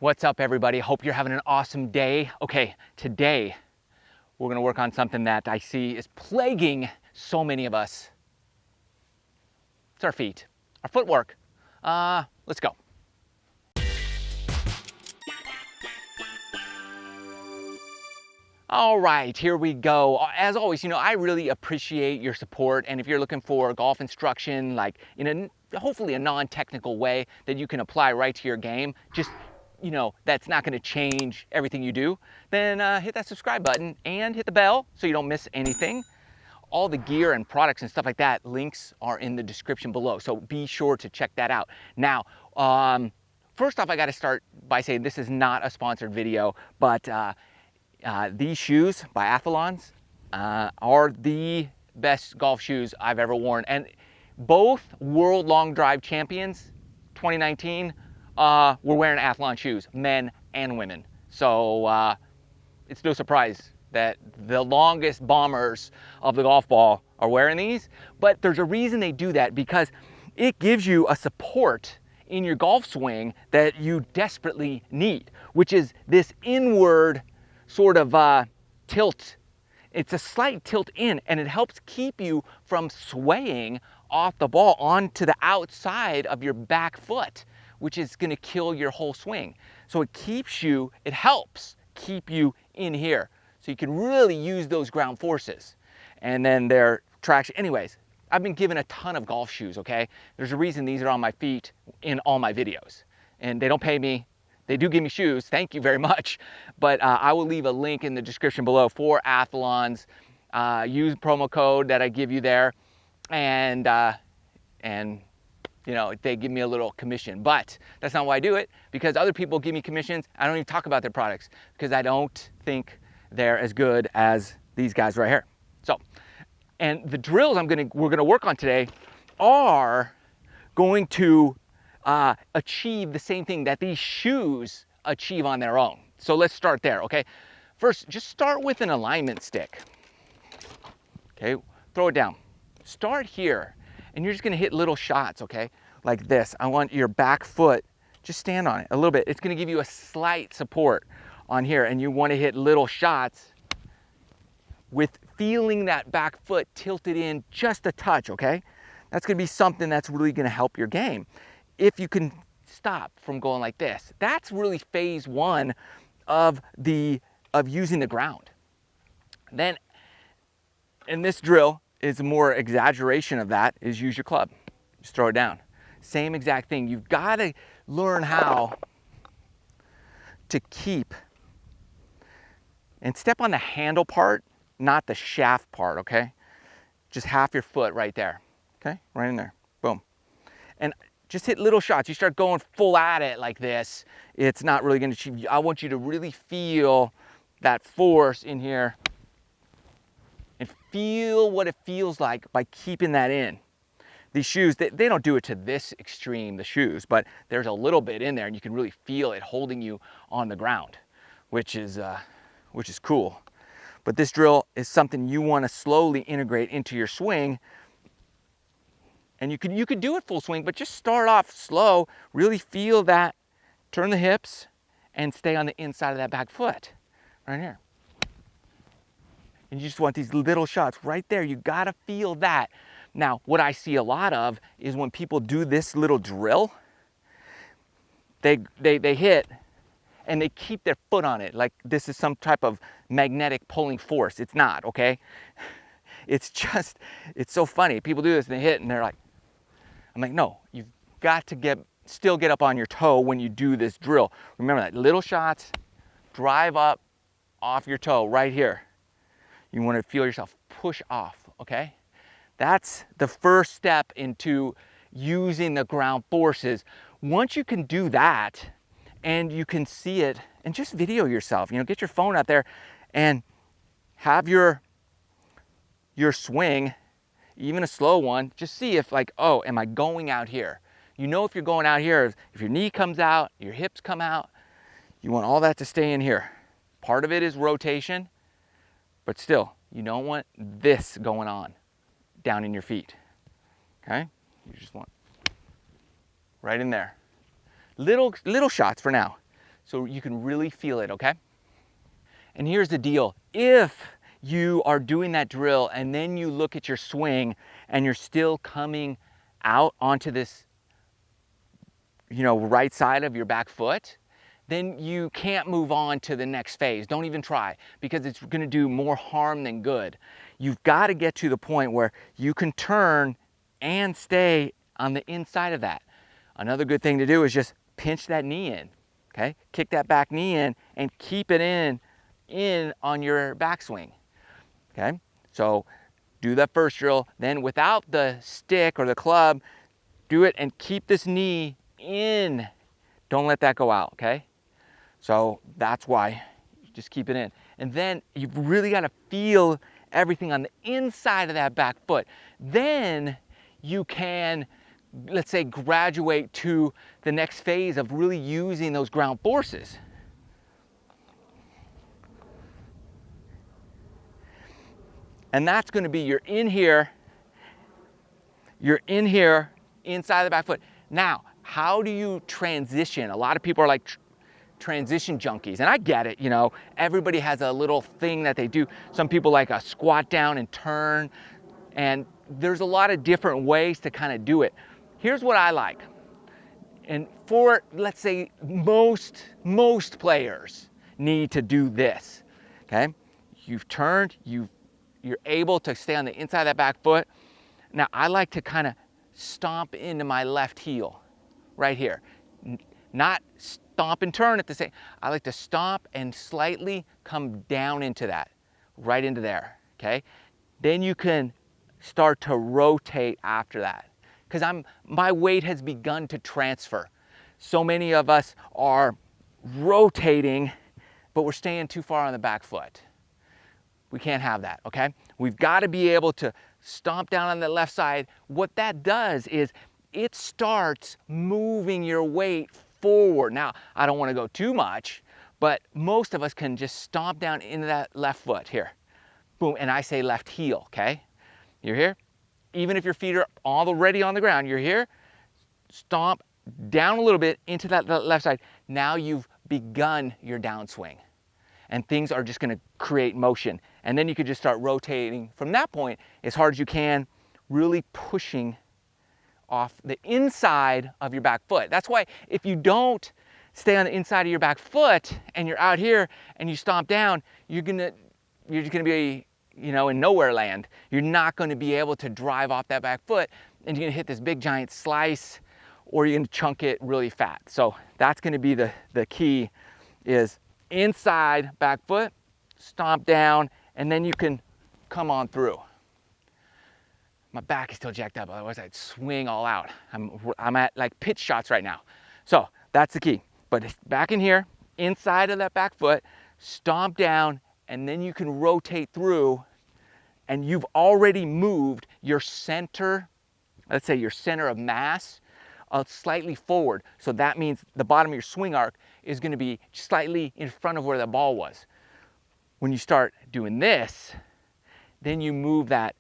What's up, everybody? Hope you're having an awesome day. Okay, today we're gonna work on something that I see is plaguing so many of us. It's our feet, our footwork. Let's go. All right, here we go. As always, I really appreciate your support. And if you're looking for golf instruction, like in hopefully a non-technical way that you can apply right to your game, just that's not going to change everything you do, then hit that subscribe button and hit the bell so you don't miss anything. All the gear and products and stuff like that, links are in the description below, so be sure to check that out. Now, first off, I got to start by saying this is not a sponsored video, but these shoes by Athlons are the best golf shoes I've ever worn, and both World Long Drive Champions 2019 we're wearing Athlon shoes, men and women. So it's no surprise that the longest bombers of the golf ball are wearing these. But there's a reason they do that, because it gives you a support in your golf swing that you desperately need, which is this inward sort of tilt. It's a slight tilt in, and it helps keep you from swaying off the ball onto the outside of your back foot, which is going to kill your whole swing. So it helps keep you in here, so you can really use those ground forces. And then their traction. Anyways, I've been given a ton of golf shoes, okay? There's a reason these are on my feet in all my videos. And they don't pay me. They do give me shoes, thank you very much. But I will leave a link in the description below for Athlons. Use promo code that I give you there, and they give me a little commission. But that's not why I do it, because other people give me commissions. I don't even talk about their products because I don't think they're as good as these guys right here. So, and the drills we're gonna work on today are going to achieve the same thing that these shoes achieve on their own. So let's start there, okay? First, just start with an alignment stick. Okay, throw it down. Start here, and you're just gonna hit little shots, okay? Like this. I want your back foot, just stand on it a little bit. It's gonna give you a slight support on here, and you wanna hit little shots with feeling that back foot tilted in just a touch, okay? That's gonna be something that's really gonna help your game. If you can stop from going like this, that's really phase one of using the ground. Then, in this drill is more exaggeration of that, is use your club. Just throw it down. Same exact thing. You've got to learn how to keep and step on the handle part, not the shaft part, okay? Just half your foot right there, okay? Right in there, boom. And just hit little shots. You start going full at it like this, it's not really gonna achieve. I want you to really feel that force in here and feel what it feels like by keeping that in. These shoes, they don't do it to this extreme, the shoes, but there's a little bit in there, and you can really feel it holding you on the ground, which is cool. But this drill is something you want to slowly integrate into your swing. And you could do it full swing, but just start off slow. Really feel that. Turn the hips and stay on the inside of that back foot, right here. And you just want these little shots right there. You gotta feel that. Now, what I see a lot of is when people do this little drill, they hit and they keep their foot on it like this is some type of magnetic pulling force. It's not, okay? It's so funny. People do this and they hit and they're like, I'm like, no, you've got to still get up on your toe when you do this drill. Remember that, little shots, drive up off your toe right here. You want to feel yourself push off, okay? That's the first step into using the ground forces. Once you can do that and you can see it, and just video yourself, get your phone out there and have your swing, even a slow one, just see if like, oh, am I going out here? If you're going out here, if your knee comes out, your hips come out, you want all that to stay in here. Part of it is rotation, but still, you don't want this going on down in your feet, okay? You just want right in there. Little shots for now. so you can really feel it, okay? And here's the deal. If you are doing that drill and then you look at your swing and you're still coming out onto this, right side of your back foot, then you can't move on to the next phase. Don't even try, because it's gonna do more harm than good. You've got to get to the point where you can turn and stay on the inside of that. Another good thing to do is just pinch that knee in, okay? Kick that back knee in and keep it in on your backswing, okay? So do that first drill, then without the stick or the club, do it and keep this knee in. Don't let that go out, okay? So that's why you just keep it in. And then you've really got to feel everything on the inside of that back foot. Then you can, let's say, graduate to the next phase of really using those ground forces. And that's going to be you're in here, inside the back foot. Now, how do you transition? A lot of people are like transition junkies, and I get it, everybody has a little thing that they do. Some people like a squat down and turn, and there's a lot of different ways to kind of do it. Here's what I like. And for, let's say, most players need to do this, okay? You've turned, you're able to stay on the inside of that back foot. Now, I like to kind of stomp into my left heel right here. Not stomp and turn at the same. I like to stomp and slightly come down into that, right into there, okay? Then you can start to rotate after that, because my weight has begun to transfer. So many of us are rotating, but we're staying too far on the back foot. We can't have that, okay? We've got to be able to stomp down on the left side. What that does is it starts moving your weight forward. Now, I don't want to go too much, but most of us can just stomp down into that left foot here. Boom, and I say left heel, okay? You're here. Even if your feet are already on the ground, you're here. Stomp down a little bit into that left side. Now you've begun your downswing, and things are just going to create motion. And then you could just start rotating from that point as hard as you can, really pushing off the inside of your back foot. That's why if you don't stay on the inside of your back foot and you're out here and you stomp down, you're just gonna be, in nowhere land. You're not gonna be able to drive off that back foot, and you're gonna hit this big giant slice, or you're gonna chunk it really fat. So that's gonna be the key, is inside back foot, stomp down, and then you can come on through. My back is still jacked up, otherwise I'd swing all out. I'm at like pitch shots right now. So that's the key. But it's back in here, inside of that back foot, stomp down, and then you can rotate through, and you've already moved your center, let's say your center of mass, slightly forward. So that means the bottom of your swing arc is going to be slightly in front of where the ball was. When you start doing this, then you move that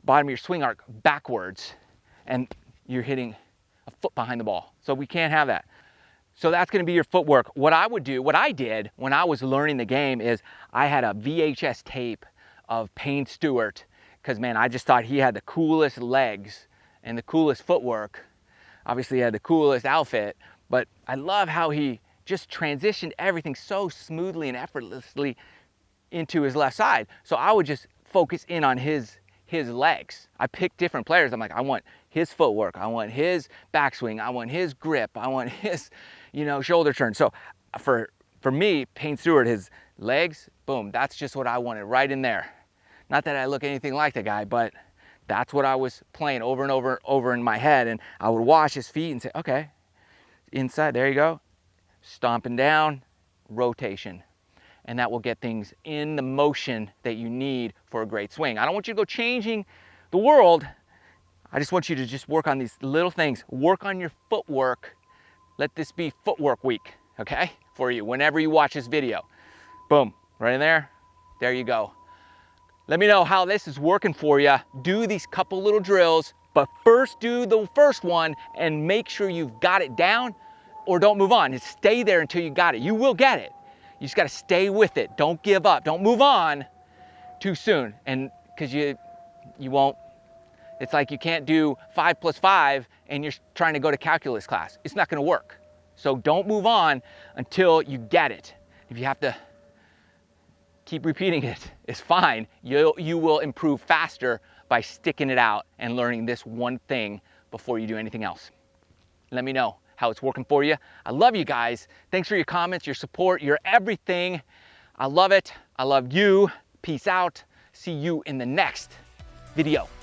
bottom of your swing arc backwards, and you're hitting a foot behind the ball. So we can't have that. So that's going to be your footwork. What I did when I was learning the game is I had a VHS tape of Payne Stewart, because man, I just thought he had the coolest legs and the coolest footwork. Obviously he had the coolest outfit, but I love how he just transitioned everything so smoothly and effortlessly into his left side. So I would just focus in on his legs. I picked different players. I'm like, I want his footwork, I want his backswing, I want his grip, I want his, shoulder turn. So for me, Payne Stewart, his legs, boom, that's just what I wanted right in there. Not that I look anything like the guy, but that's what I was playing over and over in my head. And I would watch his feet and say, okay, inside, there you go. Stomping down, rotation. And that will get things in the motion that you need for a great swing. I don't want you to go changing the world. I just want you to just work on these little things. Work on your footwork. Let this be footwork week, okay, for you whenever you watch this video. Boom, right in there. There you go. Let me know how this is working for you. Do these couple little drills, but first do the first one and make sure you've got it down or don't move on. Just stay there until you got it. You will get it. You just got to stay with it. Don't give up. Don't move on too soon. And because you won't, it's like you can't do 5 + 5 and you're trying to go to calculus class. It's not going to work. So don't move on until you get it. If you have to keep repeating it, it's fine. You will improve faster by sticking it out and learning this one thing before you do anything else. Let me know how it's working for you. I love you guys. Thanks for your comments, your support, your everything. I love it. I love you. Peace out. See you in the next video.